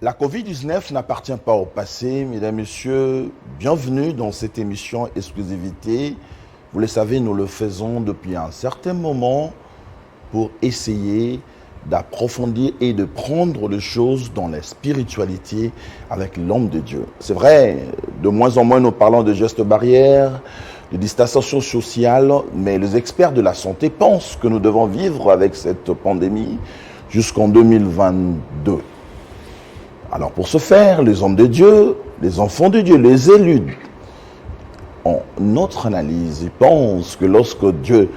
La Covid-19 n'appartient pas au passé, mesdames, messieurs. Bienvenue dans cette émission exclusivité. Vous le savez, nous le faisons depuis un certain moment pour essayer d'approfondir et de prendre les choses dans la spiritualité avec l'homme de Dieu. C'est vrai, de moins en moins nous parlons de gestes barrières, de distanciation sociale, mais les experts de la santé pensent que nous devons vivre avec cette pandémie jusqu'en 2022. Alors pour ce faire, les hommes de Dieu, les enfants de Dieu, les élus, en notre analyse, ils pensent que lorsque Dieu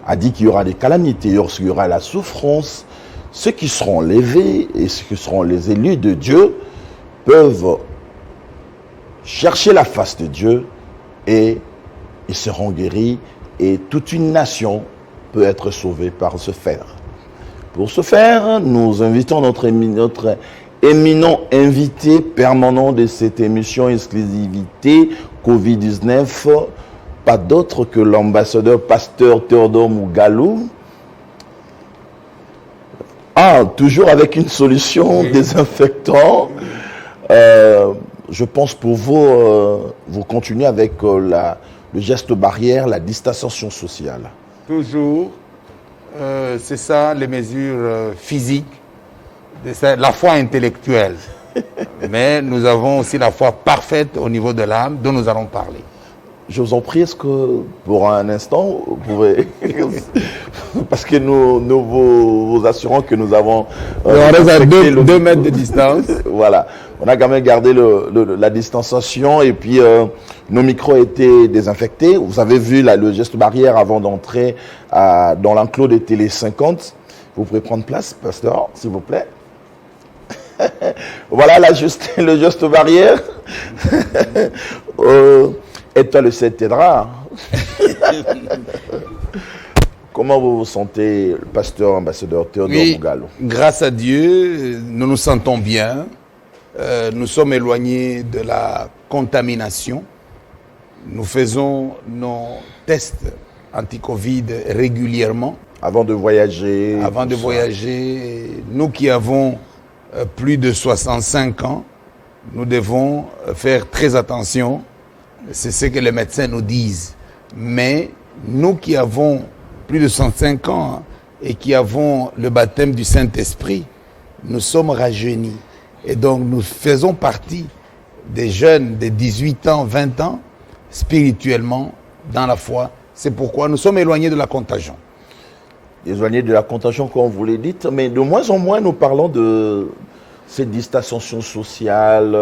a dit qu'il y aura des calamités, lorsqu'il y aura la souffrance, ceux qui seront levés et ceux qui seront les élus de Dieu peuvent chercher la face de Dieu et ils seront guéris et toute une nation peut être sauvée par ce faire. Pour ce faire, nous invitons notre éminent invité permanent de cette émission exclusivité Covid-19, pas d'autre que l'ambassadeur pasteur Théodore Mougalou. Toujours avec une solution désinfectant. Je pense pour vous, vous continuez avec le geste barrière, la distanciation sociale. Toujours, c'est ça les mesures physiques, la foi intellectuelle. Mais nous avons aussi la foi parfaite au niveau de l'âme dont nous allons parler. Je vous en prie, est-ce que pour un instant, vous pouvez... Parce que nous vous assurons que nous avons... on reste à 2 mètres de distance. Voilà. On a quand même gardé la distanciation et puis nos micros étaient désinfectés. Vous avez vu le geste barrière avant d'entrer dans l'enclos de Télé 50. Vous pouvez prendre place, pasteur, s'il vous plaît. Voilà le geste barrière. Et toi, le Sept t'aidera. Comment vous vous sentez, pasteur, ambassadeur Théodore Mougalou? Grâce à Dieu, nous nous sentons bien. Nous sommes éloignés de la contamination. Nous faisons nos tests anti-Covid régulièrement. Avant de voyager. Nous qui avons plus de 65 ans, nous devons faire très attention. C'est ce que les médecins nous disent. Mais nous qui avons plus de 105 ans et qui avons le baptême du Saint-Esprit, nous sommes rajeunis. Et donc nous faisons partie des jeunes de 18 ans, 20 ans, spirituellement, dans la foi. C'est pourquoi nous sommes éloignés de la contagion. Éloignés de la contagion, comme vous l'avez dit, mais de moins en moins nous parlons de cette distanciation sociale,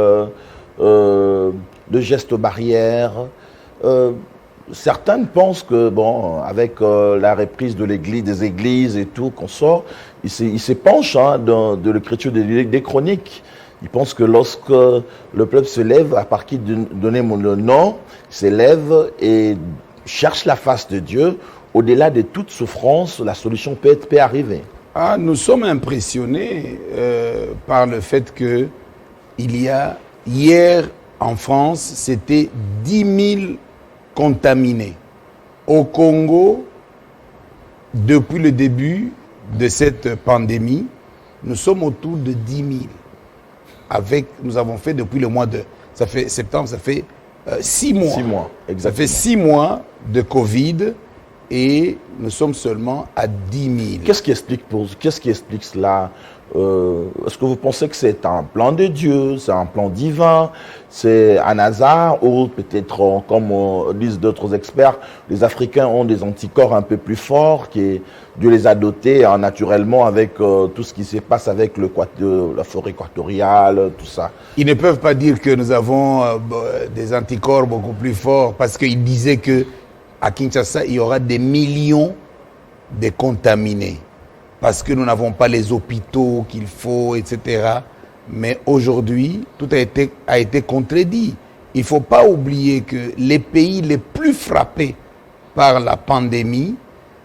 de gestes barrières. Certains pensent que, avec la reprise des églises et tout, qu'on sort, ils s'épanchent de l'écriture des chroniques. Ils pensent que lorsque le peuple se lève, à partir de donner le nom, se lève et cherche la face de Dieu, au-delà de toute souffrance, la solution peut arriver. Nous sommes impressionnés par le fait que il y a hier en France, c'était 10 000 contaminés. Au Congo, depuis le début de cette pandémie, nous sommes autour de 10 000. Nous avons fait depuis le mois de septembre, ça fait 6 mois. 6 mois, exactement. Ça fait 6 mois de Covid et nous sommes seulement à 10 000. Qu'est-ce qui explique cela? Est-ce que vous pensez que c'est un plan de Dieu, c'est un plan divin, c'est un hasard, ou peut-être, comme disent d'autres experts, les Africains ont des anticorps un peu plus forts, Dieu les a dotés naturellement avec tout ce qui se passe avec la forêt équatoriale, tout ça. Ils ne peuvent pas dire que nous avons des anticorps beaucoup plus forts, parce qu'ils disaient qu'à Kinshasa, il y aura des millions de contaminés. Parce que nous n'avons pas les hôpitaux qu'il faut, etc. Mais aujourd'hui, tout a été contredit. Il ne faut pas oublier que les pays les plus frappés par la pandémie,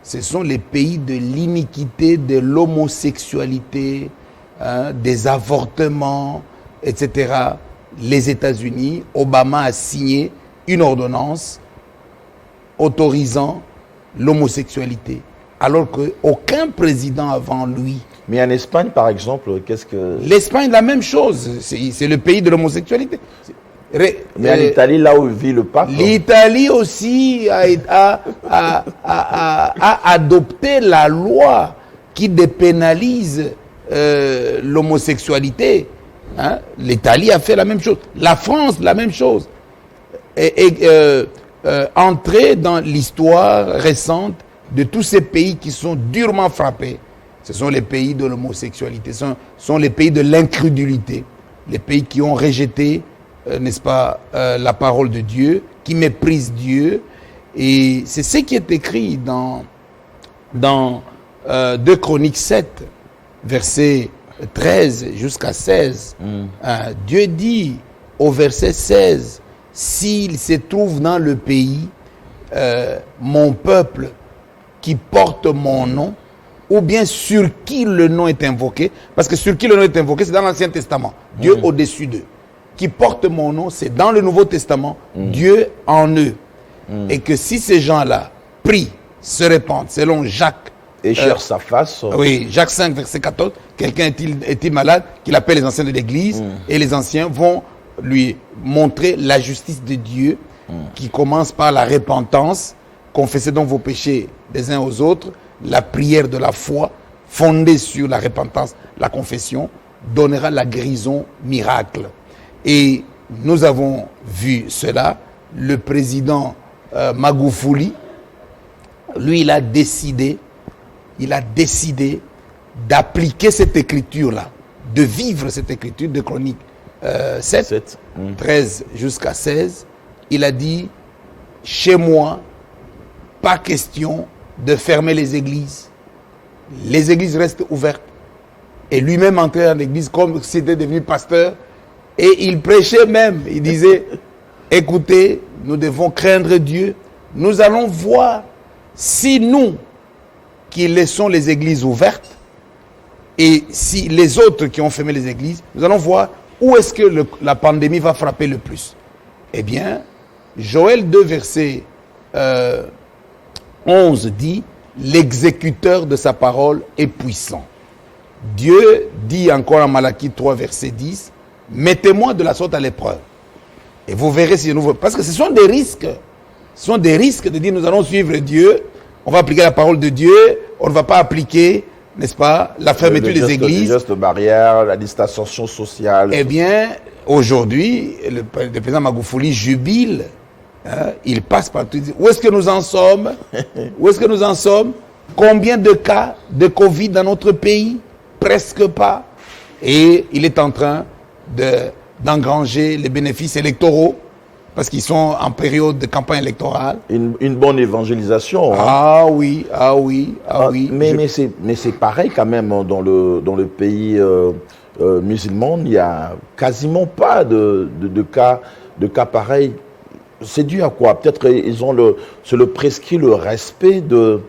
ce sont les pays de l'iniquité, de l'homosexualité, des avortements, etc. Les États-Unis, Obama a signé une ordonnance autorisant l'homosexualité. Alors qu'aucun président avant lui Mais en Espagne, par exemple, qu'est-ce que... L'Espagne, la même chose. C'est le pays de l'homosexualité. Mais en Italie, là où vit le pape... L'Italie aussi a adopté la loi qui dépénalise l'homosexualité. Hein? L'Italie a fait la même chose. La France, la même chose. Entrer dans l'histoire récente de tous ces pays qui sont durement frappés. Ce sont les pays de l'homosexualité, ce sont les pays de l'incrédulité, les pays qui ont rejeté, n'est-ce pas, la parole de Dieu, qui méprisent Dieu. Et c'est ce qui est écrit dans 2 Chroniques 7, versets 13 jusqu'à 16. Dieu dit au verset 16, « S'il se trouve dans le pays, mon peuple qui porte mon nom, ou bien sur qui le nom est invoqué, parce que sur qui le nom est invoqué, c'est dans l'Ancien Testament, Dieu au-dessus d'eux. Qui porte mon nom, c'est dans le Nouveau Testament, Dieu en eux. Et que si ces gens-là prient, se répandent, selon Jacques, et cherche sa face. Oui, Jacques 5, verset 14, quelqu'un est-il malade, qu'il appelle les anciens de l'Église, et les anciens vont lui montrer la justice de Dieu, qui commence par la repentance, confessez donc vos péchés des uns aux autres, la prière de la foi, fondée sur la repentance, la confession, donnera la guérison miracle. Et nous avons vu cela. Le président Magufuli, lui, il a décidé d'appliquer cette écriture-là, de vivre cette écriture de Chronique 7, 13 jusqu'à 16. Il a dit, chez moi, pas question de fermer les églises. Les églises restent ouvertes. Et lui-même entrait dans l'église comme s'il était devenu pasteur. Et il prêchait même. Il disait, écoutez, nous devons craindre Dieu. Nous allons voir si nous, qui laissons les églises ouvertes, et si les autres qui ont fermé les églises, nous allons voir où est-ce que la pandémie va frapper le plus. Eh bien, Joël 2, verset 11 dit, l'exécuteur de sa parole est puissant. Dieu dit encore en Malachie 3, verset 10, mettez-moi de la sorte à l'épreuve. Et vous verrez si nous... Parce que ce sont des risques. Ce sont des risques de dire nous allons suivre Dieu, on va appliquer la parole de Dieu, on ne va pas appliquer, n'est-ce pas, la fermeture des églises. Les gestes barrières, la distanciation sociale. Eh bien, aujourd'hui, le président Magufuli jubile. Hein, il passe partout. Où est-ce que nous en sommes? Où est-ce que nous en sommes? Combien de cas de Covid dans notre pays? Presque pas. Et il est en train d'engranger les bénéfices électoraux parce qu'ils sont en période de campagne électorale. Une bonne évangélisation. Hein. Ah oui, ah oui, ah oui. Mais c'est pareil quand même dans le pays musulman. Il n'y a quasiment pas de cas pareils. C'est dû à quoi? Peut-être ils ont le prescrit le respect de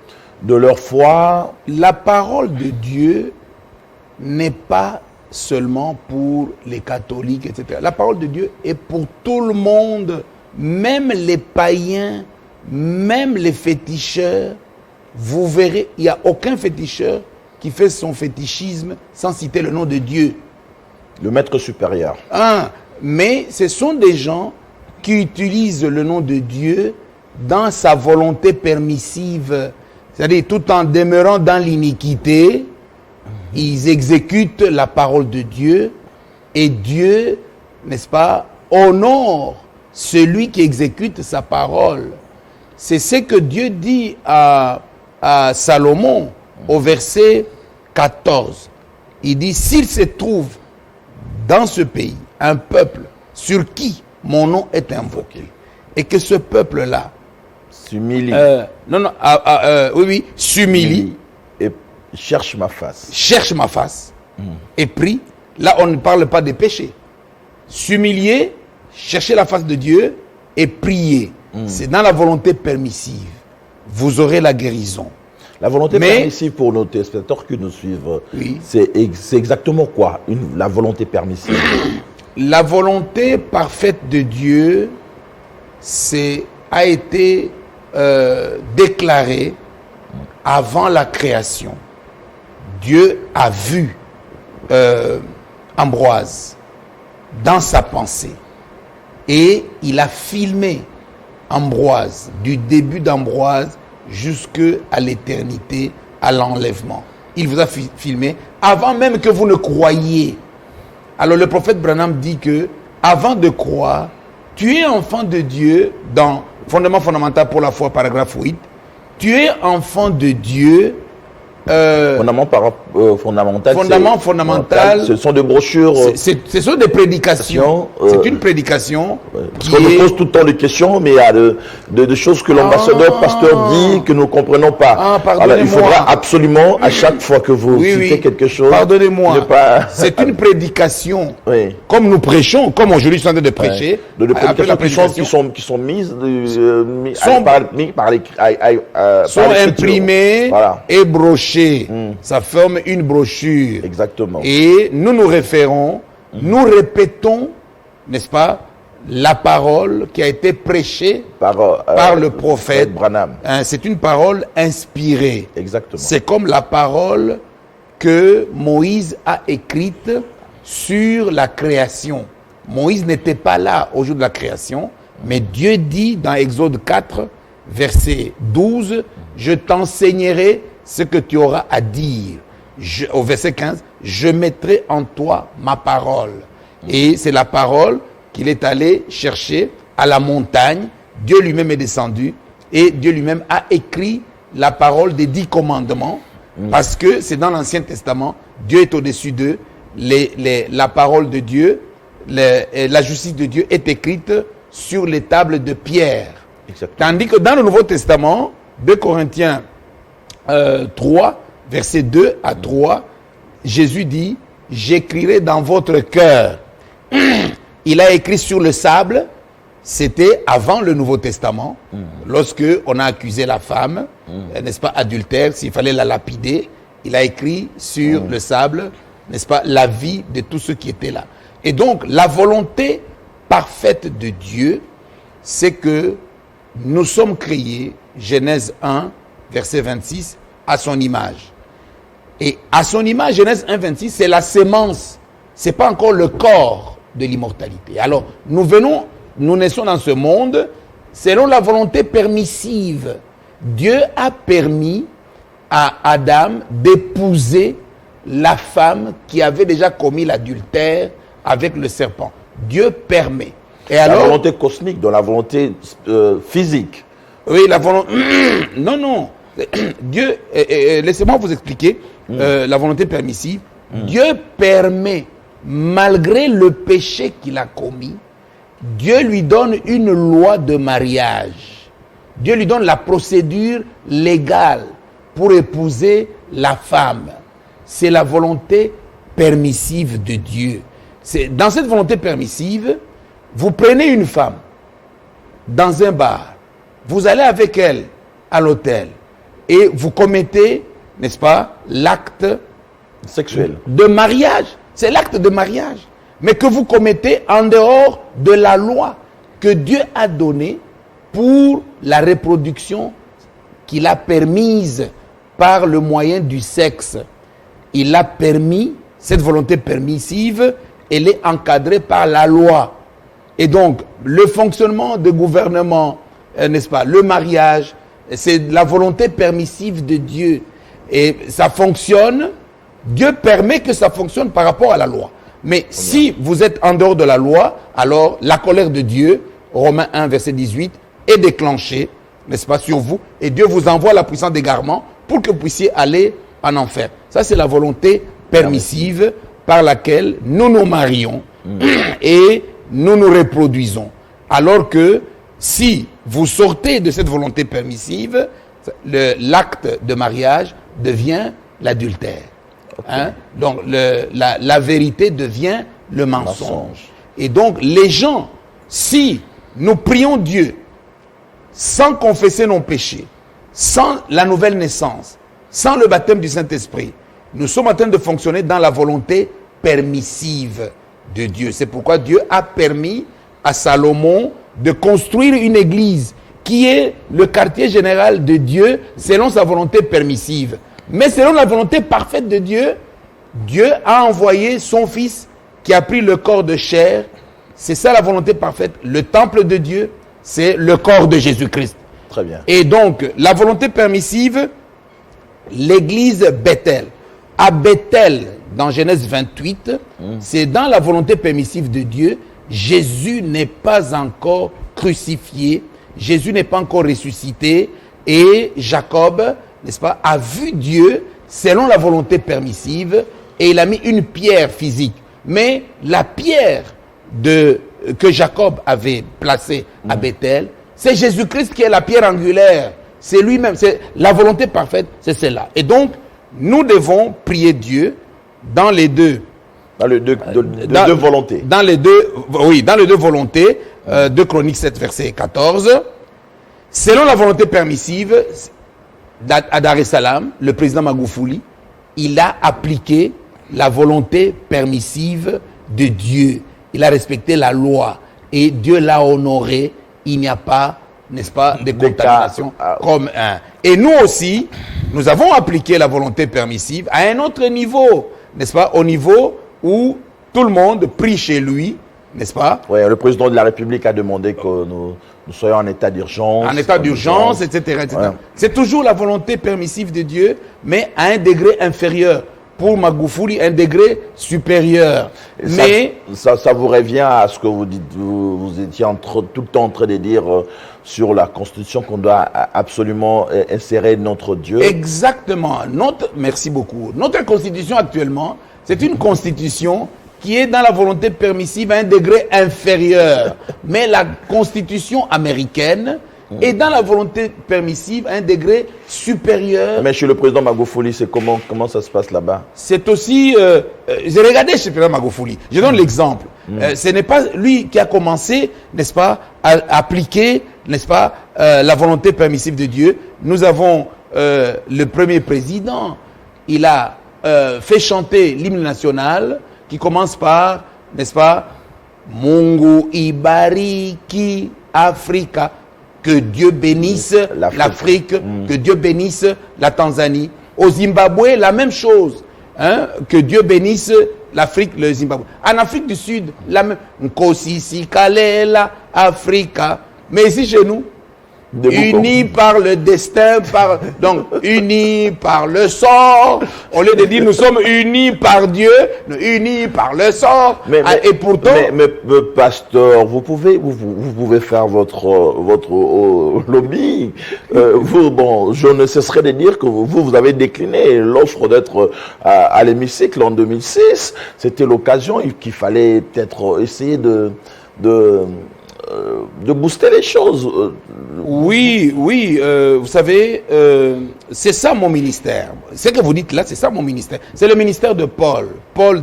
leur foi. La parole de Dieu n'est pas seulement pour les catholiques, etc. La parole de Dieu est pour tout le monde, même les païens, même les féticheurs. Vous verrez, il n'y a aucun féticheur qui fait son fétichisme sans citer le nom de Dieu. Le maître supérieur. Mais ce sont des gens qui utilisent le nom de Dieu dans sa volonté permissive, c'est-à-dire tout en demeurant dans l'iniquité, ils exécutent la parole de Dieu et Dieu, n'est-ce pas, honore celui qui exécute sa parole. C'est ce que Dieu dit à Salomon au verset 14. Il dit, s'il se trouve dans ce pays un peuple sur qui mon nom est invoqué, et que ce peuple-là s'humilie. Oui, s'humilie. Et cherche ma face. Cherche ma face. Et prie. Là, on ne parle pas des péchés. S'humilier, chercher la face de Dieu et prier. C'est dans la volonté permissive. Vous aurez la guérison. La volonté permissive pour nos téléspectateurs qui nous suivent, oui. C'est exactement quoi, la volonté permissive? La volonté parfaite de Dieu a été déclarée avant la création. Dieu a vu Ambroise dans sa pensée et il a filmé Ambroise, du début d'Ambroise jusqu'à l'éternité, à l'enlèvement. Il vous a filmé avant même que vous ne croyiez. Alors le prophète Branham dit que avant de croire, tu es enfant de Dieu dans Fondement fondamental pour la foi, paragraphe 8. Tu es enfant de Dieu. Fondament fondamental. Ce sont des brochures. Ce sont des prédications. C'est une prédication. Parce qu'on nous pose tout le temps des questions, mais il y a de choses que l'ambassadeur, pasteur dit que nous ne comprenons pas. Alors, il faudra absolument, à chaque fois que vous citez quelque chose. Pardonnez-moi. C'est une prédication. Oui. Comme nous prêchons, comme aujourd'hui, nous sommes en train de prêcher. De prédications qui sont mises, sont imprimées et brochées. Ça forme une brochure. Exactement. Et nous nous référons, nous répétons, n'est-ce pas, la parole qui a été prêchée par le prophète Branham. C'est une parole inspirée. Exactement. C'est comme la parole que Moïse a écrite sur la création. Moïse n'était pas là au jour de la création, mais Dieu dit dans Exode 4, verset 12, « Je t'enseignerai ce que tu auras à dire. » Au verset 15, « Je mettrai en toi ma parole. » Et c'est la parole qu'il est allé chercher à la montagne. Dieu lui-même est descendu et Dieu lui-même a écrit la parole des 10 commandements parce que c'est dans l'Ancien Testament. Dieu est au-dessus d'eux. La parole de Dieu, la justice de Dieu est écrite sur les tables de pierre. Exactement. Tandis que dans le Nouveau Testament, 2 Corinthiens 3, verset 2 à 3, Jésus dit, « J'écrirai dans votre cœur. » Il a écrit sur le sable, c'était avant le Nouveau Testament, lorsque on a accusé la femme, n'est-ce pas, adultère, s'il fallait la lapider, il a écrit sur le sable, n'est-ce pas, la vie de tous ceux qui étaient là. Et donc, la volonté parfaite de Dieu, c'est que nous sommes créés, Genèse 1, verset 26, à son image. Et à son image, Genèse 1, 26, c'est la sémence. Ce n'est pas encore le corps de l'immortalité. Alors, nous naissons dans ce monde selon la volonté permissive. Dieu a permis à Adam d'épouser la femme qui avait déjà commis l'adultère avec le serpent. Dieu permet. Et alors, la volonté cosmique, dans la volonté physique. Oui, la volonté... Non. Dieu, laissez-moi vous expliquer la volonté permissive. Dieu permet, malgré le péché qu'il a commis, Dieu lui donne une loi de mariage. Dieu lui donne la procédure légale pour épouser la femme. C'est la volonté permissive de Dieu. Dans cette volonté permissive, vous prenez une femme dans un bar, vous allez avec elle à l'hôtel et vous commettez, n'est-ce pas, l'acte sexuel de mariage. C'est l'acte de mariage, mais que vous commettez en dehors de la loi que Dieu a donnée pour la reproduction qu'il a permise par le moyen du sexe. Il a permis, cette volonté permissive, elle est encadrée par la loi. Et donc, le fonctionnement de gouvernement, n'est-ce pas, le mariage, c'est la volonté permissive de Dieu. Et ça fonctionne, Dieu permet que ça fonctionne par rapport à la loi. Mais si vous êtes en dehors de la loi, alors la colère de Dieu, Romains 1, verset 18, est déclenchée, n'est-ce pas, sur vous. Et Dieu vous envoie la puissance d'égarement pour que vous puissiez aller en enfer. Ça, c'est la volonté permissive par laquelle nous nous marions et nous nous reproduisons. Alors que si vous sortez de cette volonté permissive, l'acte de mariage devient l'adultère. Hein? Donc la vérité devient le mensonge. Et donc les gens, si nous prions Dieu sans confesser nos péchés, sans la nouvelle naissance, sans le baptême du Saint-Esprit, nous sommes en train de fonctionner dans la volonté permissive de Dieu. C'est pourquoi Dieu a permis à Salomon de construire une église qui est le quartier général de Dieu selon sa volonté permissive. Mais selon la volonté parfaite de Dieu, Dieu a envoyé son Fils qui a pris le corps de chair. C'est ça la volonté parfaite. Le temple de Dieu, c'est le corps de Jésus-Christ. Très bien. Et donc, la volonté permissive, l'église Bethel. À Bethel, dans Genèse 28, c'est dans la volonté permissive de Dieu. Jésus n'est pas encore crucifié. Jésus n'est pas encore ressuscité. Et Jacob, n'est-ce pas, a vu Dieu selon la volonté permissive et il a mis une pierre physique. Mais la pierre que Jacob avait placée à Bethel, c'est Jésus-Christ qui est la pierre angulaire. C'est lui-même. C'est la volonté parfaite, c'est celle-là. Et donc, nous devons prier Dieu dans les deux. Dans les deux volontés. Dans les deux volontés. 2 Chroniques 7, verset 14. Selon la volonté permissive, à Dar es Salaam, le président Magoufouli, il a appliqué la volonté permissive de Dieu. Il a respecté la loi et Dieu l'a honoré. Il n'y a pas, n'est-ce pas, de contamination comme un. Et nous aussi, nous avons appliqué la volonté permissive à un autre niveau, n'est-ce pas, au niveau où tout le monde prie chez lui, n'est-ce pas? Oui, le président de la République a demandé que nous soyons en état d'urgence. En état d'urgence, etc. etc. Ouais. C'est toujours la volonté permissive de Dieu, mais à un degré inférieur. Pour Magoufouli, un degré supérieur. Mais ça vous revient à ce que vous dites, vous étiez tout le temps en train de dire sur la Constitution qu'on doit absolument insérer notre Dieu. Exactement. Merci beaucoup. Notre Constitution actuellement, c'est une Constitution qui est dans la volonté permissive à un degré inférieur. Mais la Constitution américaine est dans la volonté permissive à un degré supérieur. Mais chez le président Magoufouli, c'est comment ça se passe là-bas? C'est aussi... j'ai regardé chez le président Magoufouli. Je donne l'exemple. Ce n'est pas lui qui a commencé, n'est-ce pas, à appliquer, n'est-ce pas, la volonté permissive de Dieu. Nous avons le premier président. Il a fait chanter l'hymne national qui commence par, n'est-ce pas, Mungu ibariki Afrika. Que Dieu bénisse l'Afrique, que Dieu bénisse la Tanzanie. Au Zimbabwe, la même chose. Hein? Que Dieu bénisse l'Afrique, le Zimbabwe. En Afrique du Sud, la même. Nkosi Sikalela, Africa. Mais ici, chez nous, unis par le destin, donc unis par le sort. Au lieu de dire nous sommes unis par Dieu, unis par le sort. Et pourtant, mais pasteur, vous pouvez faire votre lobby. Je ne cesserai de dire que vous avez décliné l'offre d'être à l'hémicycle en 2006. C'était l'occasion qu'il fallait peut-être essayer de booster les choses. Oui, vous savez, c'est ça mon ministère. Ce que vous dites là, c'est ça mon ministère. C'est le ministère de Paul.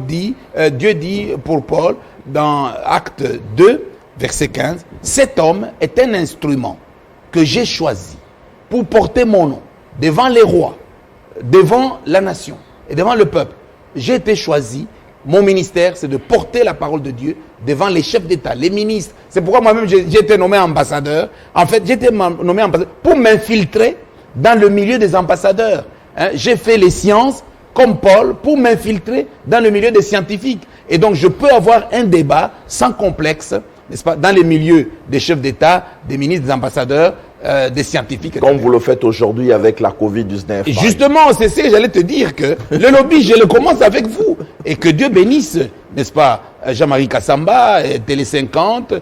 Dieu dit pour Paul, dans Acte 2, verset 15, « Cet homme est un instrument que j'ai choisi pour porter mon nom devant les rois, devant la nation et devant le peuple. J'ai été choisi. Mon ministère, c'est de porter la parole de Dieu devant les chefs d'État, les ministres. C'est pourquoi moi-même, j'ai été nommé ambassadeur. En fait, j'ai été nommé ambassadeur pour m'infiltrer dans le milieu des ambassadeurs. Hein? J'ai fait les sciences comme Paul pour m'infiltrer dans le milieu des scientifiques. Et donc, je peux avoir un débat sans complexe, n'est-ce pas, dans les milieux des chefs d'État, des ministres, des ambassadeurs, des scientifiques. Comme vous le faites aujourd'hui avec la Covid-19. Justement, c'est ça, j'allais te dire que le lobby, je le commence avec vous. Et que Dieu bénisse, n'est-ce pas, Jean-Marie Kassamba, Télé 50,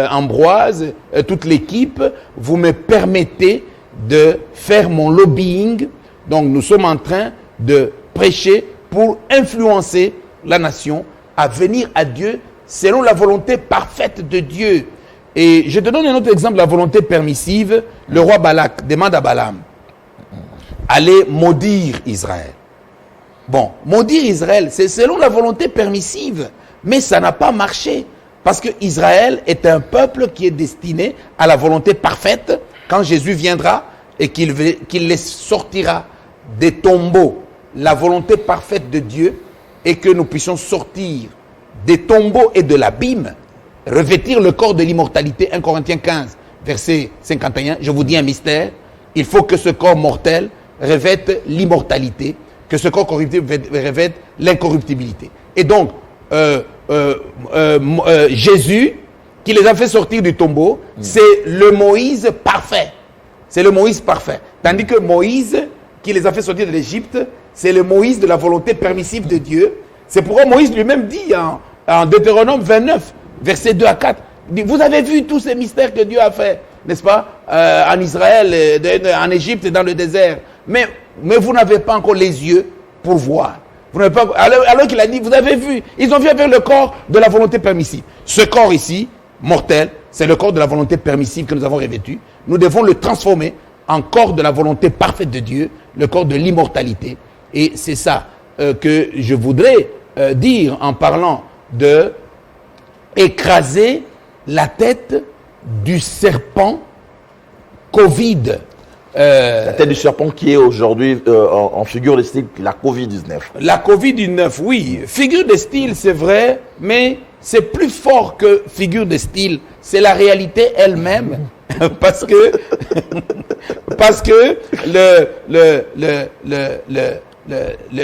Ambroise, toute l'équipe. Vous me permettez de faire mon lobbying. Donc, nous sommes en train de prêcher pour influencer la nation à venir à Dieu selon la volonté parfaite de Dieu. Et je te donne un autre exemple de la volonté permissive. Le roi Balak demande à Balaam, allez maudire Israël. Bon, maudire Israël, c'est selon la volonté permissive. Mais ça n'a pas marché. Parce que Israël est un peuple qui est destiné à la volonté parfaite quand Jésus viendra et qu'il les sortira des tombeaux. La volonté parfaite de Dieu est que nous puissions sortir des tombeaux et de l'abîme, revêtir le corps de l'immortalité. 1 Corinthiens 15, verset 51. Je vous dis un mystère. Il faut que ce corps mortel revête l'immortalité. que ce corps corruptible revête l'incorruptibilité. Et donc, Jésus, qui les a fait sortir du tombeau, c'est le Moïse parfait. C'est le Moïse parfait. Tandis que Moïse, qui les a fait sortir de l'Égypte, c'est le Moïse de la volonté permissive de Dieu. C'est pourquoi Moïse lui-même dit en Deutéronome 29, versets 2 à 4, dit, vous avez vu tous ces mystères que Dieu a fait, n'est-ce pas, en Israël, en Égypte et dans le désert. Mais vous n'avez pas encore les yeux pour voir. Vous n'avez pas, alors qu'il a dit, vous avez vu, ils ont vu avec le corps de la volonté permissive. Ce corps ici, mortel, c'est le corps de la volonté permissive que nous avons revêtu. Nous devons le transformer en corps de la volonté parfaite de Dieu, le corps de l'immortalité. Et c'est ça que je voudrais dire en parlant de écraser la tête du serpent Covid. La tête du serpent qui est aujourd'hui en figure de style la Covid-19. La Covid-19, oui. Figure de style, c'est vrai, mais c'est plus fort que figure de style. C'est la réalité elle-même. parce que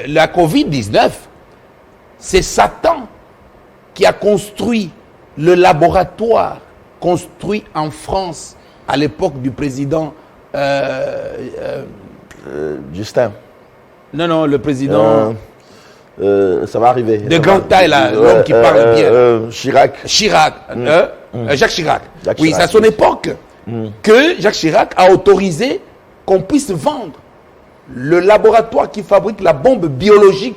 la Covid-19, c'est Satan qui a construit le laboratoire construit en France à l'époque du président Justin. Non, le président... ça va arriver. De grande taille, là, l'homme qui parle bien. Chirac. Jacques Chirac. Oui, c'est à son époque que Jacques Chirac a autorisé qu'on puisse vendre le laboratoire qui fabrique la bombe biologique,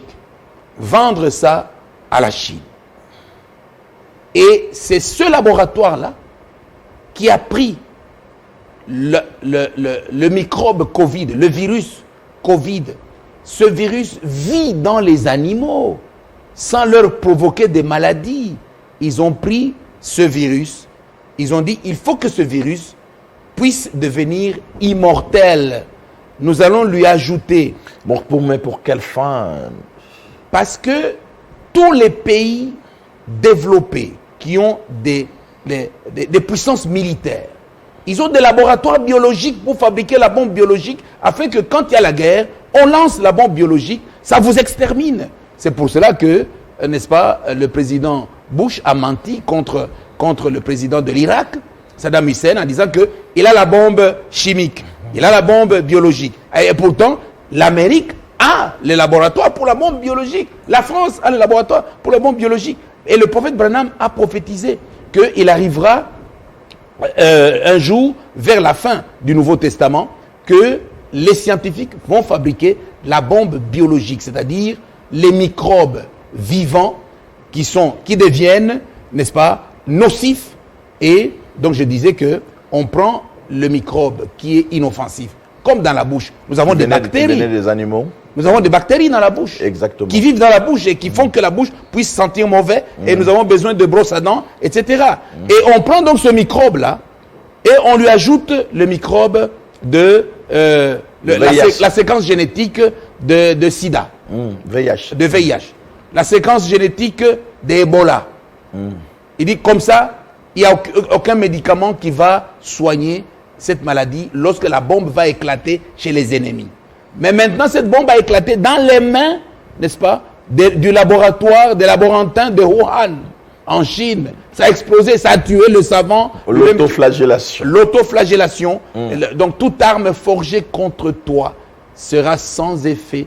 vendre ça à la Chine. Et c'est ce laboratoire-là qui a pris le microbe Covid, le virus Covid. Ce virus vit dans les animaux sans leur provoquer des maladies. Ils ont pris ce virus, ils ont dit il faut que ce virus puisse devenir immortel. Nous allons lui ajouter. Bon, mais pour quelle fin? Parce que tous les pays développés qui ont des puissances militaires, ils ont des laboratoires biologiques pour fabriquer la bombe biologique afin que quand il y a la guerre, on lance la bombe biologique, ça vous extermine. C'est pour cela que, n'est-ce pas, le président Bush a menti contre le président de l'Irak, Saddam Hussein, en disant qu'il a la bombe chimique, il a la bombe biologique. Et pourtant, l'Amérique a les laboratoires pour la bombe biologique. La France a les laboratoires pour la bombe biologique. Et le prophète Branham a prophétisé qu'il arrivera un jour, vers la fin du Nouveau Testament, que les scientifiques vont fabriquer la bombe biologique, c'est-à-dire les microbes vivants qui deviennent, n'est-ce pas, nocifs. Et donc je disais que on prend le microbe qui est inoffensif, comme dans la bouche. Nous avons des bactéries. Des animaux. Nous avons des bactéries dans la bouche. Exactement. Qui vivent dans la bouche et qui font que la bouche puisse sentir mauvais. Et nous avons besoin de brosses à dents, etc. Et on prend donc ce microbe-là et on lui ajoute le microbe de la séquence génétique de SIDA. VIH. De VIH. La séquence génétique d'Ebola. Il dit comme ça, il n'y a aucun médicament qui va soigner cette maladie lorsque la bombe va éclater chez les ennemis. Mais maintenant, cette bombe a éclaté dans les mains, n'est-ce pas, du laboratoire, des laborantins de Wuhan, en Chine. Ça a explosé, ça a tué le savant. L'autoflagellation. L'autoflagellation. Donc, toute arme forgée contre toi sera sans effet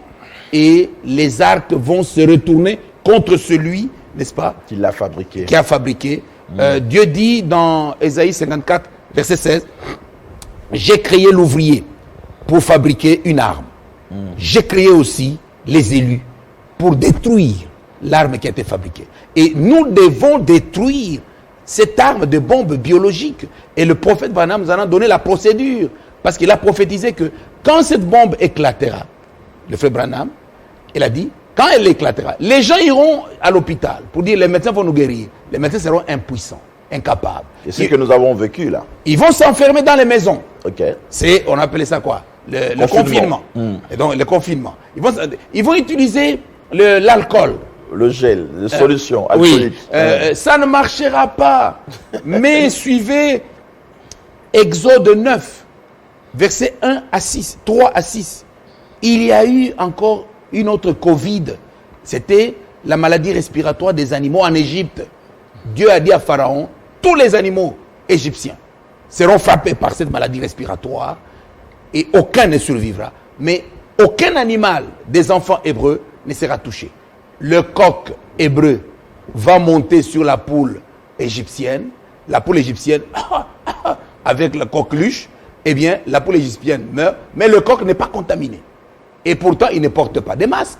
et les arcs vont se retourner contre celui, n'est-ce pas, qui l'a fabriqué. Qui a fabriqué. Dieu dit dans Ésaïe 54, verset 16, j'ai créé l'ouvrier pour fabriquer une arme. J'ai créé aussi les élus pour détruire l'arme qui a été fabriquée. Et nous devons détruire cette arme de bombe biologique. Et le prophète Branham nous en a donné la procédure. Parce qu'il a prophétisé que quand cette bombe éclatera, le frère Branham, il a dit, quand elle éclatera, les gens iront à l'hôpital pour dire les médecins vont nous guérir. Les médecins seront impuissants, incapables. Et c'est ce que nous avons vécu là. Ils vont s'enfermer dans les maisons. Ok. On appelait ça quoi? Le confinement. Et donc le confinement. Ils vont utiliser l'alcool. Le gel, les solutions alcooliques. Oui, ça ne marchera pas. Mais suivez Exode 9, versets 1 à 6, 3 à 6. Il y a eu encore une autre Covid. C'était la maladie respiratoire des animaux en Égypte. Dieu a dit à Pharaon, tous les animaux égyptiens seront frappés par cette maladie respiratoire et aucun ne survivra. Mais aucun animal des enfants hébreux ne sera touché. Le coq hébreu va monter sur la poule égyptienne. La poule égyptienne, avec la coqueluche, eh bien, la poule égyptienne meurt, mais le coq n'est pas contaminé. Et pourtant, il ne porte pas de masque,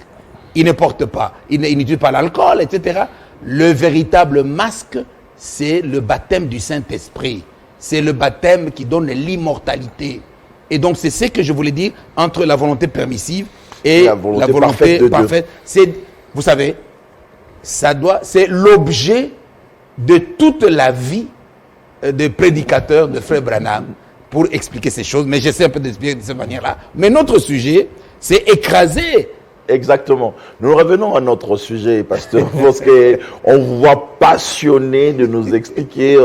il ne porte pas, il n'utilise pas l'alcool, etc. Le véritable masque, c'est le baptême du Saint-Esprit. C'est le baptême qui donne l'immortalité. Et donc, c'est ce que je voulais dire entre la volonté permissive et la volonté parfaite. C'est, vous savez, c'est l'objet de toute la vie de prédicateur de Frère Branham pour expliquer ces choses. Mais j'essaie un peu d'expliquer de cette manière-là. Mais notre sujet, c'est écraser. Exactement. Nous revenons à notre sujet, pasteur, parce qu'on vous voit passionné de nous expliquer.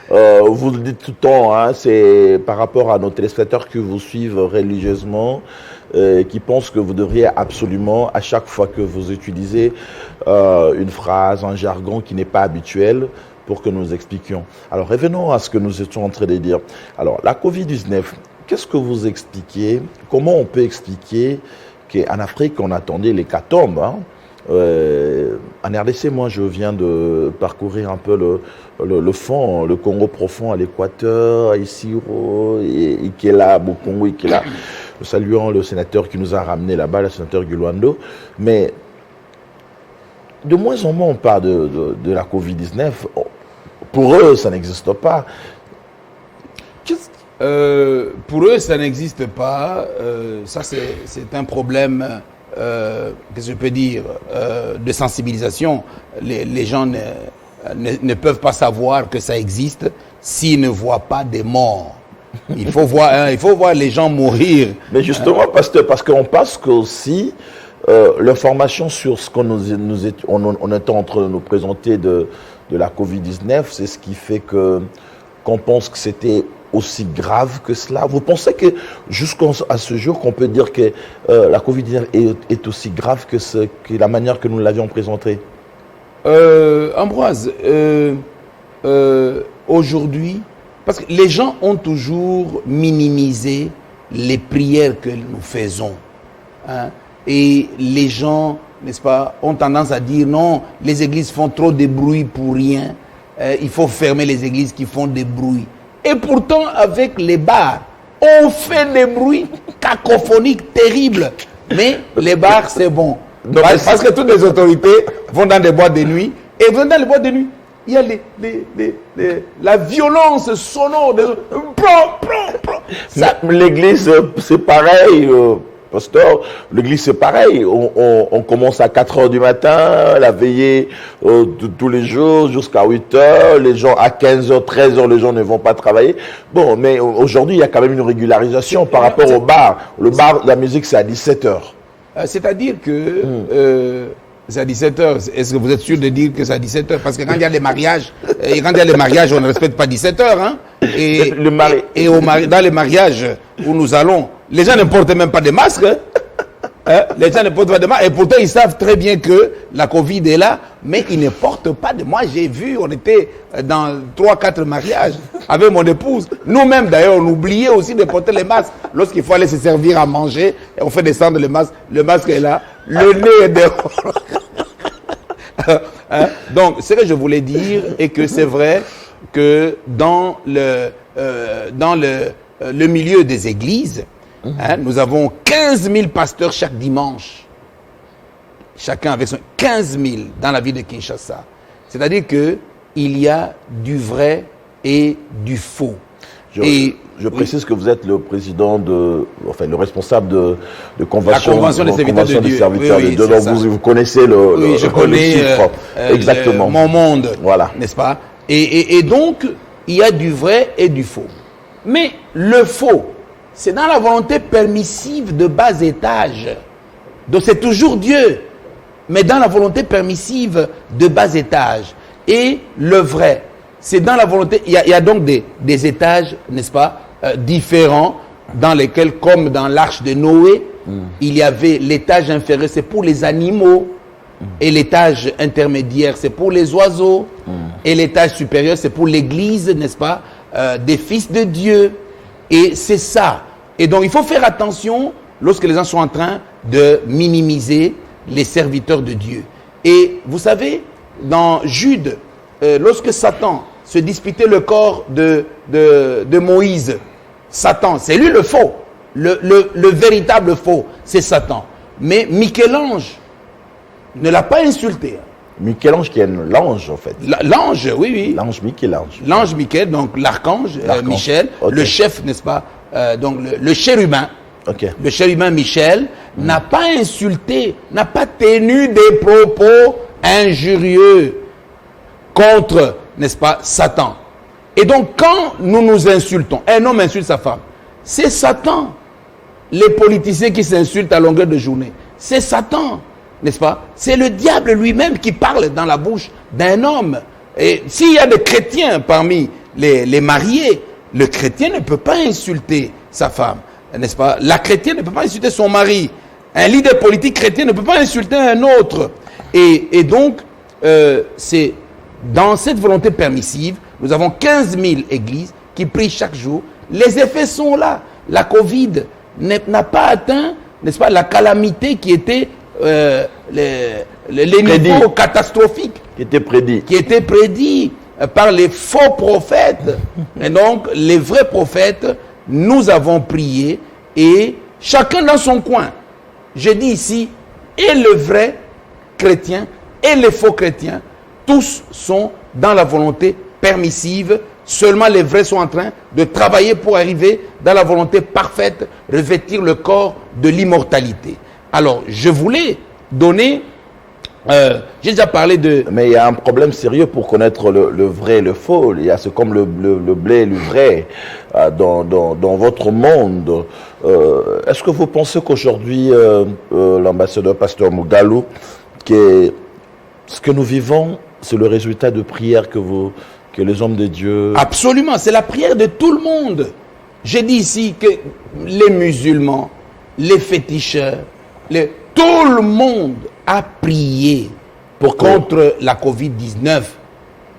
Vous le dites tout le temps, hein, c'est par rapport à nos téléspectateurs qui vous suivent religieusement, qui pensent que vous devriez absolument, à chaque fois que vous utilisez une phrase, un jargon qui n'est pas habituel, pour que nous expliquions. Alors, revenons à ce que nous étions en train de dire. Alors, la Covid-19, qu'est-ce que vous expliquez? Comment on peut expliquer qu'en Afrique, on attendait l'hécatombe, hein? En RDC, moi, je viens de parcourir un peu le fond, le Congo profond à l'Équateur, Isiro, Ikela, Bokongo, Ikela. Saluons le sénateur qui nous a ramené là-bas, le sénateur Gulwando. Mais de moins en moins, on parle de la Covid-19. Pour eux, ça n'existe pas. Pour eux, ça n'existe pas. Ça, c'est un problème, qu'est-ce que je peux dire, de sensibilisation. Les gens ne peuvent pas savoir que ça existe s'ils ne voient pas des morts. Il faut voir les gens mourir. Mais justement, pasteur, parce qu'on pense qu'aussi, l'information sur ce on est en train de nous présenter de la Covid-19, c'est ce qui fait qu'on pense que c'était aussi grave que cela. Vous pensez que jusqu'à ce jour, qu'on peut dire que la Covid-19 est aussi grave que la manière que nous l'avions présentée? Ambroise, aujourd'hui, parce que les gens ont toujours minimisé les prières que nous faisons, hein, et les gens, n'est-ce pas, ont tendance à dire non, les églises font trop de bruit pour rien, il faut fermer les églises qui font des bruits. Et pourtant, avec les bars, on fait des bruits cacophoniques terribles. Mais les bars, c'est bon. Donc, parce que toutes les autorités vont dans des boîtes de nuit. Et dans les boîtes de nuit, il y a la violence sonore. L'église, c'est pareil. Pasteur, l'église c'est pareil, on commence à 4 heures du matin, la veillée tous les jours jusqu'à 8 heures, les gens à 15 heures, 13 heures, les gens ne vont pas travailler. Bon, mais aujourd'hui il y a quand même une régularisation par rapport au bar. Le bar, la musique c'est à 17 heures. C'est-à-dire que c'est à 17 heures. Est-ce que vous êtes sûr de dire que c'est à 17 heures? Parce que quand il y a des mariages, on ne respecte pas 17 heures. Hein? Et dans les mariages où nous allons, les gens ne portent même pas de masque. Hein? Les gens ne portent pas de masque. Et pourtant, ils savent très bien que la Covid est là, mais ils ne portent pas de masque. Moi, j'ai vu, on était dans 3-4 mariages avec mon épouse. Nous-mêmes, d'ailleurs, on oubliait aussi de porter les masques. Lorsqu'il faut aller se servir à manger, on fait descendre le masque. Le masque est là. Le nez est dehors. Hein? Donc, ce que je voulais dire est que c'est vrai que dans le milieu des églises, hein, nous avons 15 000 pasteurs chaque dimanche. Chacun avec son 15 000 dans la ville de Kinshasa. C'est-à-dire qu'il y a du vrai et du faux. Je précise que vous êtes le président le responsable de convention, la convention des serviteurs de Dieu. Oui, donc vous connaissez je connais le chiffre. Exactement. Mon monde, voilà. N'est-ce pas? Et donc, il y a du vrai et du faux. Mais le faux, c'est dans la volonté permissive de bas étage. Donc c'est toujours Dieu, mais dans la volonté permissive de bas étage. Et le vrai, c'est dans la volonté, il y a donc des étages, n'est-ce pas, différents, dans lesquels, comme dans l'arche de Noé, il y avait l'étage inférieur, c'est pour les animaux. Et l'étage intermédiaire, c'est pour les oiseaux. Et l'étage supérieur, c'est pour l'église, n'est-ce pas, des fils de Dieu. Et c'est ça. Et donc, il faut faire attention lorsque les gens sont en train de minimiser les serviteurs de Dieu. Et vous savez, dans Jude, lorsque Satan se disputait le corps de Moïse, Satan, c'est lui le faux. Le véritable faux, c'est Satan. Mais Michel-Ange ne l'a pas insulté. Michel-Ange qui est l'ange, en fait. L'ange, oui. L'ange Michel-Ange. L'ange Michel, donc l'archange Michel, okay. Le chef, n'est-ce pas, donc le chérubin. Okay. Le chérubin Michel n'a pas insulté, n'a pas tenu des propos injurieux contre, n'est-ce pas, Satan. Et donc, quand nous nous insultons, un homme insulte sa femme, c'est Satan. Les politiciens qui s'insultent à longueur de journée, c'est Satan. N'est-ce pas? C'est le diable lui-même qui parle dans la bouche d'un homme. Et s'il y a des chrétiens parmi les mariés, le chrétien ne peut pas insulter sa femme. N'est-ce pas? La chrétienne ne peut pas insulter son mari. Un leader politique chrétien ne peut pas insulter un autre. Et donc, c'est dans cette volonté permissive, nous avons 15 000 églises qui prient chaque jour. Les effets sont là. La Covid n'a pas atteint, n'est-ce pas, la calamité qui était les niveaux catastrophiques qui était prédit par les faux prophètes. Et donc les vrais prophètes, nous avons prié, et chacun dans son coin, je dis ici, et le vrai chrétien et les faux chrétiens, tous sont dans la volonté permissive. Seulement les vrais sont en train de travailler pour arriver dans la volonté parfaite, revêtir le corps de l'immortalité. Alors, je voulais donner... j'ai déjà parlé de... Mais il y a un problème sérieux pour connaître le vrai et le faux. C'est comme le blé et le vrai dans votre monde. Est-ce que vous pensez qu'aujourd'hui, l'ambassadeur Pasteur Mugalou, ce que nous vivons, c'est le résultat de prières que les hommes de Dieu... Absolument, c'est la prière de tout le monde. J'ai dit ici que les musulmans, les féticheurs, tout le monde a prié contre la Covid-19.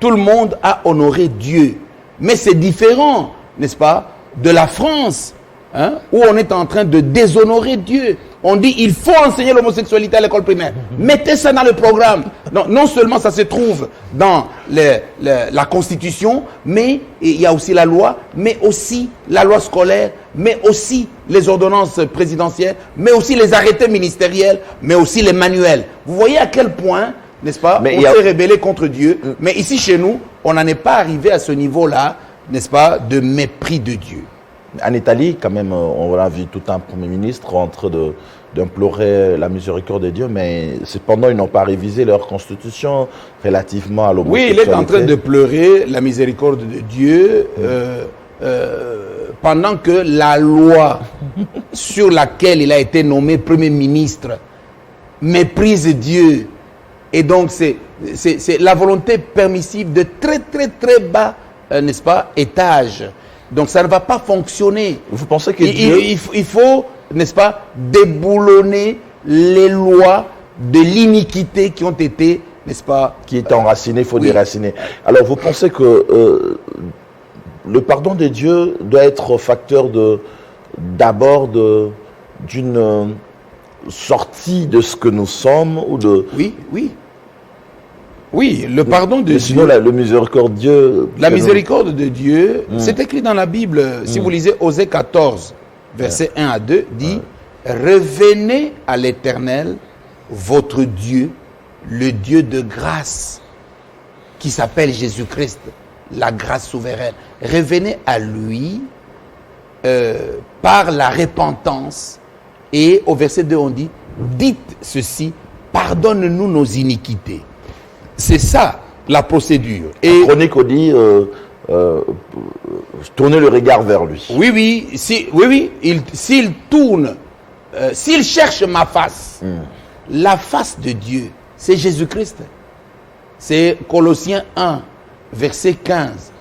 Tout le monde a honoré Dieu. Mais c'est différent, n'est-ce pas, de la France, hein, où on est en train de déshonorer Dieu. On dit il faut enseigner l'homosexualité à l'école primaire. Mettez ça dans le programme. Non seulement ça se trouve dans la Constitution, mais il y a aussi la loi, mais aussi la loi scolaire, mais aussi les ordonnances présidentielles, mais aussi les arrêtés ministériels, mais aussi les manuels. Vous voyez à quel point, n'est-ce pas, on s'est rébellé contre Dieu. Mais ici chez nous, on n'en est pas arrivé à ce niveau-là, n'est-ce pas, de mépris de Dieu. En Italie, quand même, on a vu tout un Premier ministre en train d'implorer la miséricorde de Dieu, mais cependant, ils n'ont pas révisé leur constitution relativement à l'homosexualité. Oui, il est en train de pleurer la miséricorde de Dieu pendant que la loi sur laquelle il a été nommé Premier ministre méprise Dieu. Et donc, c'est la volonté permissive de très, très, très bas, n'est-ce pas, étage. Donc ça ne va pas fonctionner. Vous pensez que il faut, n'est-ce pas, déboulonner les lois de l'iniquité qui ont été, n'est-ce pas, qui est enraciné, il faut déraciner. Alors vous pensez que le pardon de Dieu doit être facteur d'abord d'une sortie de ce que nous sommes ou de... Oui, le pardon de sinon, Dieu. Le miséricordieux. La miséricorde de Dieu, c'est écrit dans la Bible. Si vous lisez Osée 14, versets 1 à 2, dit revenez à l'Éternel, votre Dieu, le Dieu de grâce, qui s'appelle Jésus-Christ, la grâce souveraine. Revenez à lui par la repentance. Et au verset 2, on dit dites ceci, pardonne-nous nos iniquités. C'est ça, la procédure. Et Chronique, on dit, tournez le regard vers lui. Oui, s'il tourne, s'il cherche ma face, la face de Dieu, c'est Jésus-Christ. C'est Colossiens 1, verset 15.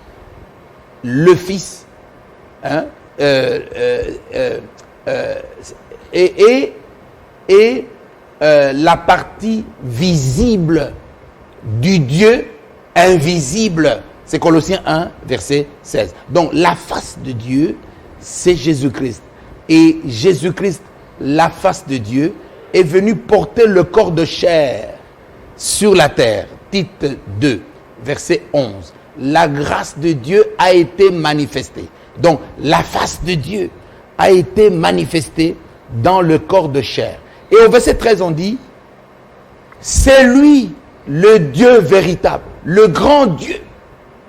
Le Fils, hein, et est la partie visible du Dieu invisible. C'est Colossiens 1, verset 16. Donc la face de Dieu, c'est Jésus-Christ. Et Jésus-Christ, la face de Dieu, est venu porter le corps de chair sur la terre. Tite 2, verset 11. La grâce de Dieu a été manifestée. Donc la face de Dieu a été manifestée dans le corps de chair. Et au verset 13, on dit, c'est lui le Dieu véritable, le grand Dieu,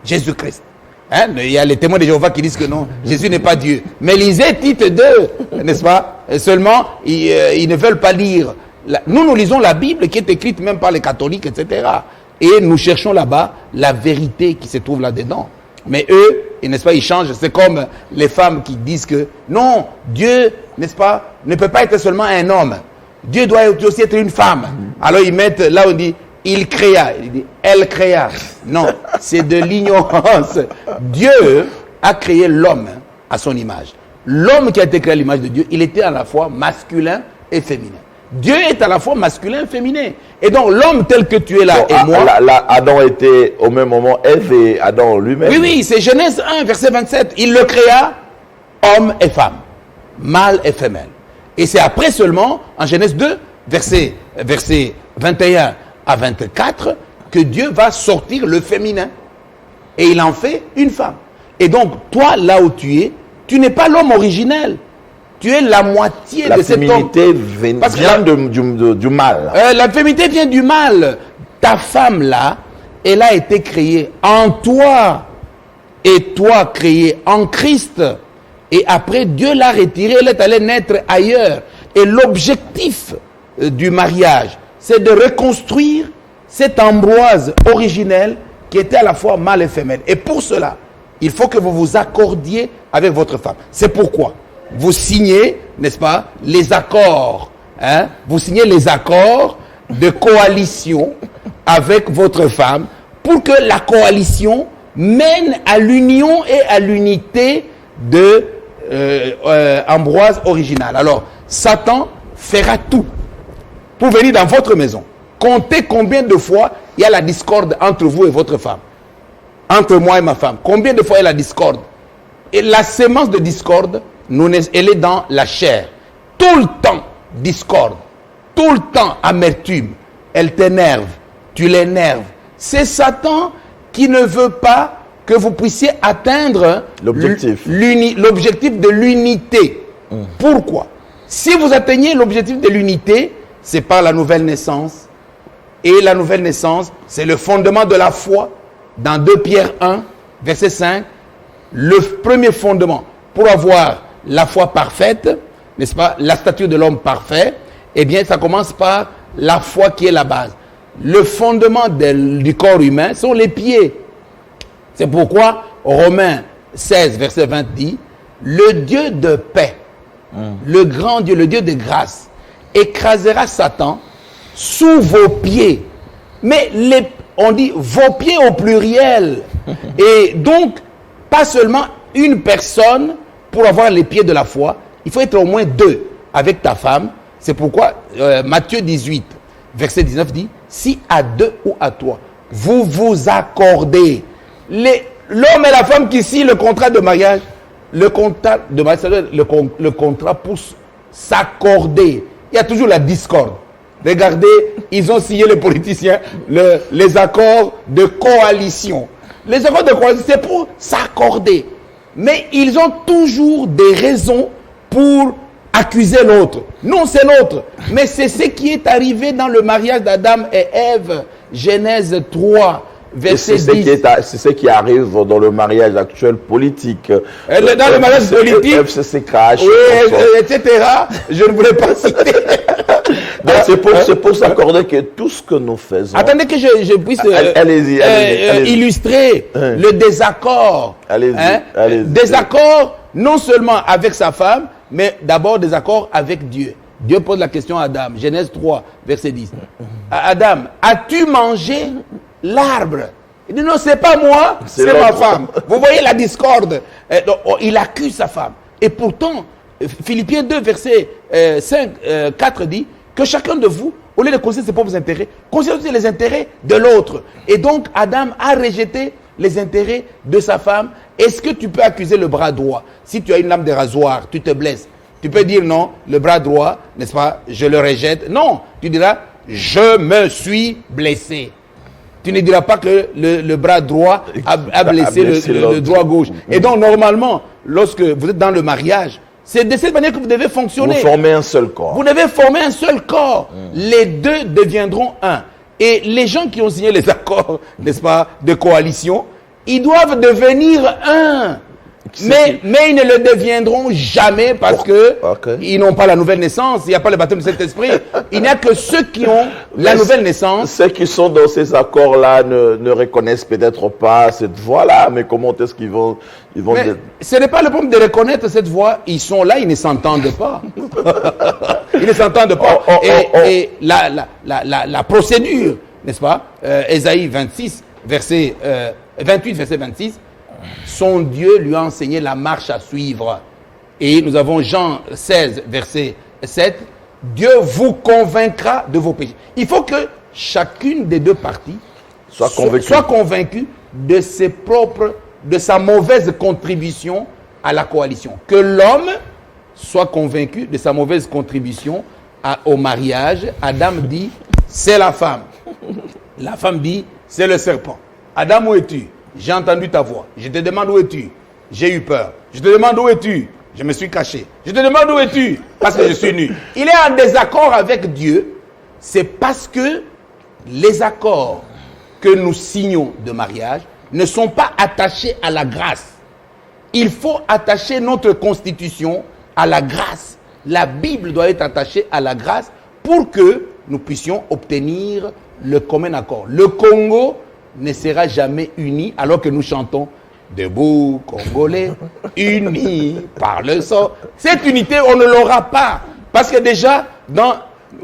Jésus-Christ. Hein? Il y a les témoins de Jéhovah qui disent que non, Jésus n'est pas Dieu. Mais lisez Tite 2, n'est-ce pas? Et seulement, ils ne veulent pas lire. Nous lisons la Bible qui est écrite même par les catholiques, etc. Et nous cherchons là-bas la vérité qui se trouve là-dedans. Mais eux, n'est-ce pas, ils changent. C'est comme les femmes qui disent que non, Dieu, n'est-ce pas, ne peut pas être seulement un homme. Dieu doit aussi être une femme. Alors ils mettent, là on dit, il créa. Il dit, elle créa. Non, c'est de l'ignorance. Dieu a créé l'homme à son image. L'homme qui a été créé à l'image de Dieu, il était à la fois masculin et féminin. Dieu est à la fois masculin et féminin. Et donc l'homme tel que tu es là et moi... Adam était au même moment Ève et Adam lui-même. Oui, c'est Genèse 1, verset 27. Il le créa homme et femme, mâle et femelle. Et c'est après seulement, en Genèse 2, verset 21 à 24, que Dieu va sortir le féminin. Et il en fait une femme. Et donc, toi, là où tu n'es pas l'homme originel. Tu es la moitié de cet homme. La féminité vient du mal. La féminité vient du mal. Ta femme, là, elle a été créée en toi. Et toi, créé en Christ. Et après, Dieu l'a retirée, elle est allée naître ailleurs. Et l'objectif du mariage, c'est de reconstruire cette Ambroise originelle qui était à la fois mâle et femelle. Et pour cela, il faut que vous vous accordiez avec votre femme. C'est pourquoi vous signez, n'est-ce pas, les accords. Hein? Vous signez les accords de coalition avec votre femme pour que la coalition mène à l'union et à l'unité de Ambroise original. Alors, Satan fera tout pour venir dans votre maison. Comptez combien de fois il y a la discorde entre vous et votre femme. Entre moi et ma femme. Combien de fois il y a la discorde. Et la sémence de discorde, elle est dans la chair. Tout le temps, discorde. Tout le temps, amertume. Elle t'énerve. Tu l'énerves. C'est Satan qui ne veut pas que vous puissiez atteindre l'objectif de l'unité. Pourquoi? Si vous atteignez l'objectif de l'unité, c'est par la nouvelle naissance. Et la nouvelle naissance, c'est le fondement de la foi. Dans 2 Pierre 1, verset 5, le premier fondement pour avoir la foi parfaite, n'est-ce pas, la stature de l'homme parfait, eh bien, ça commence par la foi qui est la base. Le fondement du corps humain sont les pieds. C'est pourquoi Romains 16, verset 20 dit, le Dieu de paix, le grand Dieu, le Dieu de grâce, écrasera Satan sous vos pieds. Mais on dit vos pieds au pluriel. Et donc, pas seulement une personne pour avoir les pieds de la foi, il faut être au moins 2 avec ta femme. C'est pourquoi Matthieu 18, verset 19 dit, si à 2 ou à 3, vous vous accordez, l'homme et la femme qui signent le contrat de mariage, le contrat pour s'accorder. Il y a toujours la discorde. Regardez, ils ont signé, les politiciens, les accords de coalition. Les accords de coalition, c'est pour s'accorder. Mais ils ont toujours des raisons pour accuser l'autre. Non, c'est l'autre. Mais c'est ce qui est arrivé dans le mariage d'Adam et Ève. Genèse 3, verset 10. C'est ce qui arrive dans le mariage actuel politique. Dans le mariage politique, FCC crash, etc. Je ne voulais pas citer. C'est pour s'accorder que tout ce que nous faisons... Attendez que je puisse allez-y. illustrer le désaccord. Allez-y. Désaccord non seulement avec sa femme, mais d'abord désaccord avec Dieu. Dieu pose la question à Adam, Genèse 3, verset 10. Adam, as-tu mangé l'arbre? Il dit non, c'est pas moi, c'est ma femme. Vous voyez la discorde. Il accuse sa femme. Et pourtant, Philippiens 2, verset 4 dit, que chacun de vous, au lieu de considérer ses propres intérêts, considère aussi les intérêts de l'autre. Et donc, Adam a rejeté les intérêts de sa femme. Est-ce que tu peux accuser le bras droit? Si tu as une lame de rasoir, tu te blesses. Tu peux dire non, le bras droit, n'est-ce pas, je le rejette. Non, tu diras, je me suis blessé. Tu ne diras pas que le bras droit a blessé le droit gauche. Et donc, normalement, lorsque vous êtes dans le mariage, c'est de cette manière que vous devez fonctionner. Vous formez un seul corps. Vous devez former un seul corps. Les deux deviendront un. Et les gens qui ont signé les accords, n'est-ce pas, de coalition, ils doivent devenir un. Mais ils ne le deviendront jamais parce que ils n'ont pas la nouvelle naissance, il n'y a pas le baptême de cet esprit. Il n'y a que ceux qui ont la nouvelle naissance. Ceux qui sont dans ces accords-là ne reconnaissent peut-être pas cette voie-là, mais comment est-ce qu'ils vont... Mais ce n'est pas le problème de reconnaître cette voie, ils sont là, ils ne s'entendent pas. Ils ne s'entendent pas. Et la procédure, n'est-ce pas, Ésaïe 28, verset 26, son Dieu lui a enseigné la marche à suivre. Et nous avons Jean 16, verset 7. Dieu vous convaincra de vos péchés. Il faut que chacune des deux parties soit convaincue de sa mauvaise contribution à la coalition. Que l'homme soit convaincu de sa mauvaise contribution au mariage. Adam dit, c'est la femme. La femme dit, c'est le serpent. Adam, où es-tu? J'ai entendu ta voix. Je te demande où es-tu? J'ai eu peur. Je te demande où es-tu? Je me suis caché. Je te demande où es-tu? Parce que je suis nu. Il est en désaccord avec Dieu. C'est parce que les accords que nous signons de mariage ne sont pas attachés à la grâce. Il faut attacher notre constitution à la grâce. La Bible doit être attachée à la grâce pour que nous puissions obtenir le commun accord. Le Congo ne sera jamais uni alors que nous chantons debout Congolais, unis par le sang. Cette unité, on ne l'aura pas. Parce que déjà,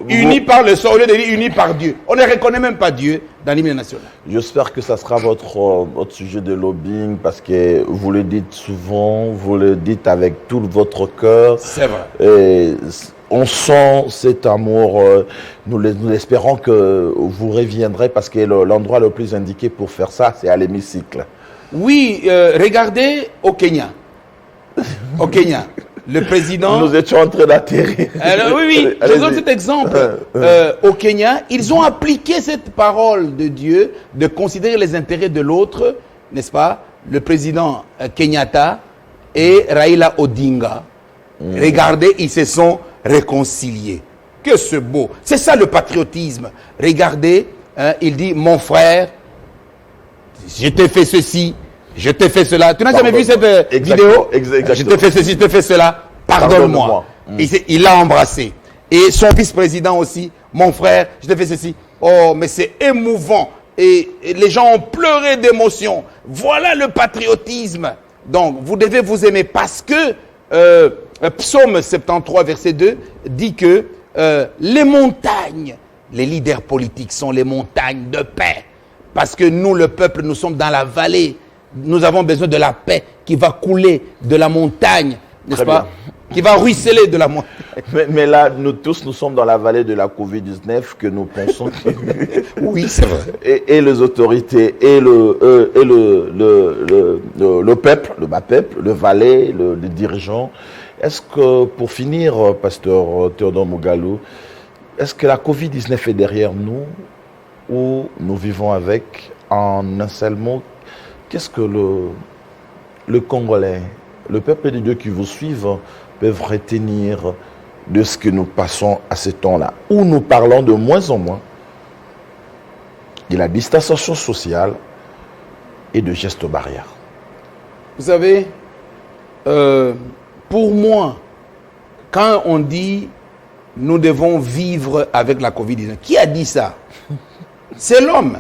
unis par le sang, au lieu de dire unis par Dieu, on ne reconnaît même pas Dieu dans l'hymne national. J'espère que ça sera votre sujet de lobbying parce que vous le dites souvent, vous le dites avec tout votre cœur. C'est vrai. Et on sent cet amour. Nous espérons que vous reviendrez parce que l'endroit le plus indiqué pour faire ça, c'est à l'hémicycle. Oui, regardez au Kenya. Au Kenya, le président... Nous étions en train d'atterrir. Oui, je donne cet exemple. Au Kenya, ils ont appliqué cette parole de Dieu de considérer les intérêts de l'autre, n'est-ce pas? Le président Kenyatta et Raila Odinga. Regardez, ils se sont réconciliés. Que c'est beau. C'est ça le patriotisme. Regardez, il dit, mon frère, je t'ai fait ceci, je t'ai fait cela. Tu n'as jamais vu cette vidéo? Exactement. Je t'ai fait ceci, je t'ai fait cela. Pardonne-moi. Il l'a embrassé. Et son vice-président aussi, mon frère, je t'ai fait ceci. Oh, mais c'est émouvant. Et les gens ont pleuré d'émotion. Voilà le patriotisme. Donc, vous devez vous aimer parce que Psaume 73, verset 2, dit que les montagnes, les leaders politiques sont les montagnes de paix. Parce que nous, le peuple, nous sommes dans la vallée. Nous avons besoin de la paix qui va couler de la montagne, n'est-ce pas? Qui va ruisseler de la montagne. Mais là, nous tous, nous sommes dans la vallée de la Covid-19 que nous pensons que... Oui, c'est vrai. Et les autorités, et le peuple, le bas peuple, le valet, les dirigeants. Est-ce que, pour finir, pasteur Théodore Mugalu, est-ce que la Covid-19 est derrière nous ou nous vivons avec en un seul mot? Qu'est-ce que le Congolais, le peuple de Dieu qui vous suivent peuvent retenir de ce que nous passons à ce temps-là, où nous parlons de moins en moins de la distanciation sociale et de gestes barrières? Vous savez, pour moi, quand on dit nous devons vivre avec la Covid-19, qui a dit ça? C'est l'homme.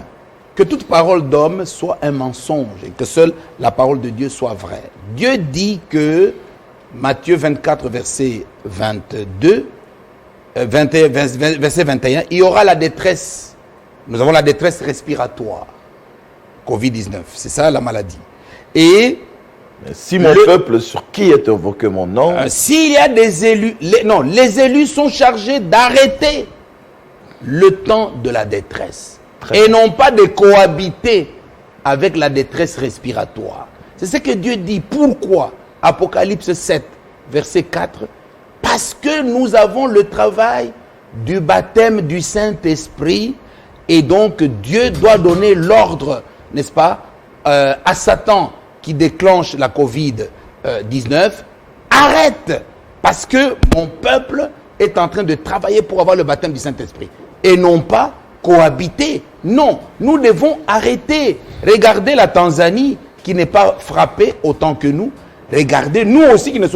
Que toute parole d'homme soit un mensonge et que seule la parole de Dieu soit vraie. Dieu dit que, Matthieu 24, verset 22, verset 21, il y aura la détresse. Nous avons la détresse respiratoire. Covid-19, c'est ça la maladie. Et si mon peuple sur qui est invoqué mon nom... S'il y a des élus... les élus sont chargés d'arrêter le temps de la détresse. Et non pas de cohabiter avec la détresse respiratoire. C'est ce que Dieu dit. Pourquoi? Apocalypse 7, verset 4. Parce que nous avons le travail du baptême du Saint-Esprit et donc Dieu doit donner l'ordre, n'est-ce pas, à Satan qui déclenche la Covid-19. Arrête, parce que mon peuple est en train de travailler pour avoir le baptême du Saint-Esprit et non pas cohabiter. Non, nous devons arrêter. Regardez la Tanzanie qui n'est pas frappée autant que nous. Regardez, nous aussi qui ne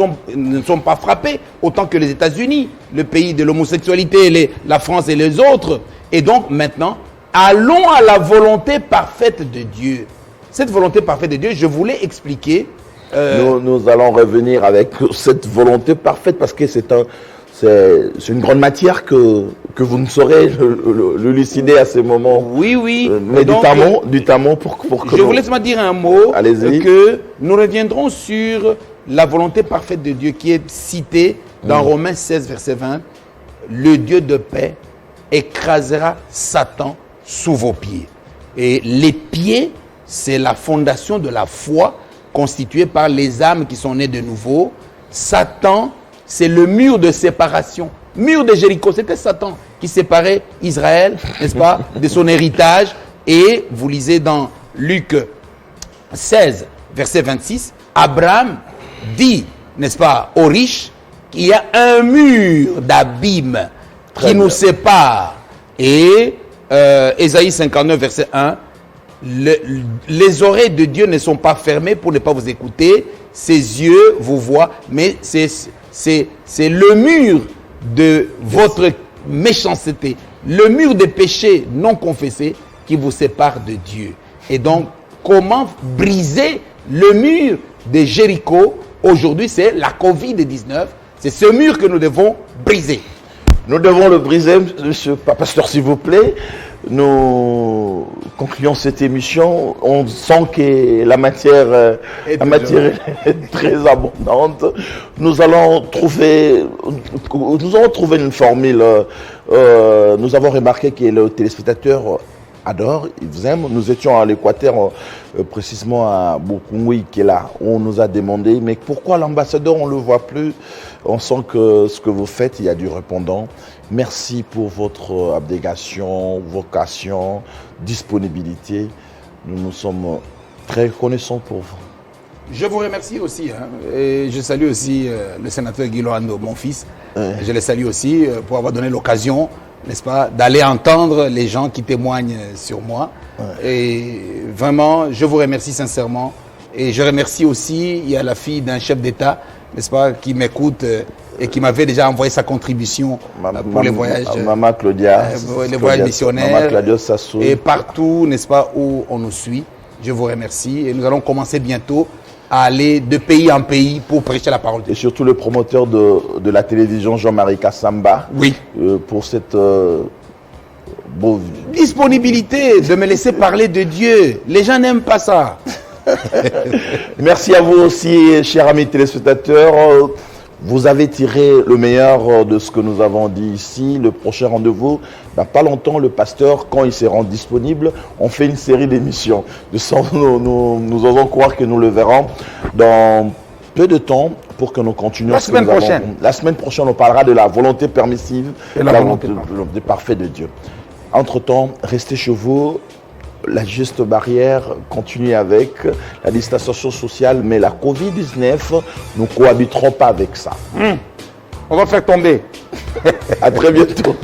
sommes pas frappés autant que les États-Unis, le pays de l'homosexualité, la France et les autres. Et donc maintenant, allons à la volonté parfaite de Dieu. Cette volonté parfaite de Dieu, je voulais expliquer. Nous allons revenir avec cette volonté parfaite parce que c'est une grande matière que vous ne saurez le lucider à ce moment. Oui, oui. Mais donc, du temps pour que je voulais seulement dire un mot. Allez-y. Que nous reviendrons sur la volonté parfaite de Dieu qui est citée dans Romains 16, verset 20. Le Dieu de paix écrasera Satan sous vos pieds. Et les pieds, c'est la fondation de la foi constituée par les âmes qui sont nées de nouveau. Satan, c'est le mur de séparation. Mur de Jéricho, c'était Satan qui séparait Israël, n'est-ce pas, de son héritage. Et vous lisez dans Luc 16, verset 26, Abraham dit, n'est-ce pas, aux riches, qu'il y a un mur d'abîme qui nous sépare. Et Ésaïe 59, verset 1, les oreilles de Dieu ne sont pas fermées pour ne pas vous écouter, ses yeux vous voient, mais c'est le mur de votre méchanceté, le mur des péchés non confessés qui vous sépare de Dieu. Et donc, comment briser le mur de Jéricho? Aujourd'hui, c'est la Covid-19. C'est ce mur que nous devons briser. Nous devons le briser, monsieur pasteur, s'il vous plaît. Nous concluons cette émission. On sent que la matière est très abondante. Nous allons trouver une formule. Nous avons remarqué que le téléspectateur adore, il vous aime. Nous étions à l'Équateur, précisément à Bukungui, qui est là. On nous a demandé, mais pourquoi l'ambassadeur, on ne le voit plus? On sent que ce que vous faites, il y a du répondant. Merci pour votre abnégation, vocation, disponibilité. Nous nous sommes très reconnaissants pour vous. Je vous remercie aussi. Et je salue aussi le sénateur Guy Loando, mon fils. Je le salue aussi pour avoir donné l'occasion, n'est-ce pas, d'aller entendre les gens qui témoignent sur moi. Et vraiment, je vous remercie sincèrement. Et je remercie aussi, il y a la fille d'un chef d'État, n'est-ce pas, qui m'écoute et qui m'avait déjà envoyé sa contribution pour les voyages. Maman Claudia. Les voyages missionnaires. Maman Claudia Sassou. Et partout, n'est-ce pas, où on nous suit. Je vous remercie. Et nous allons commencer bientôt à aller de pays en pays pour prêcher la parole de Dieu. Et surtout le promoteur de la télévision, Jean-Marie Kassamba. Oui. Pour cette disponibilité de me laisser parler de Dieu. Les gens n'aiment pas ça. Merci à vous aussi, chers amis téléspectateurs. Vous avez tiré le meilleur de ce que nous avons dit ici. Le prochain rendez-vous, dans pas longtemps, le pasteur, quand il se rend disponible, on fait une série d'émissions. Nous osons croire que nous le verrons dans peu de temps pour que nous continuions. La semaine prochaine. La semaine prochaine, on parlera de la volonté permissive et la volonté parfaite de Dieu. Entre-temps, restez chez vous. La juste barrière, continuez avec la distanciation sociale, mais la Covid-19, nous ne cohabiterons pas avec ça. On va faire tomber. À très bientôt.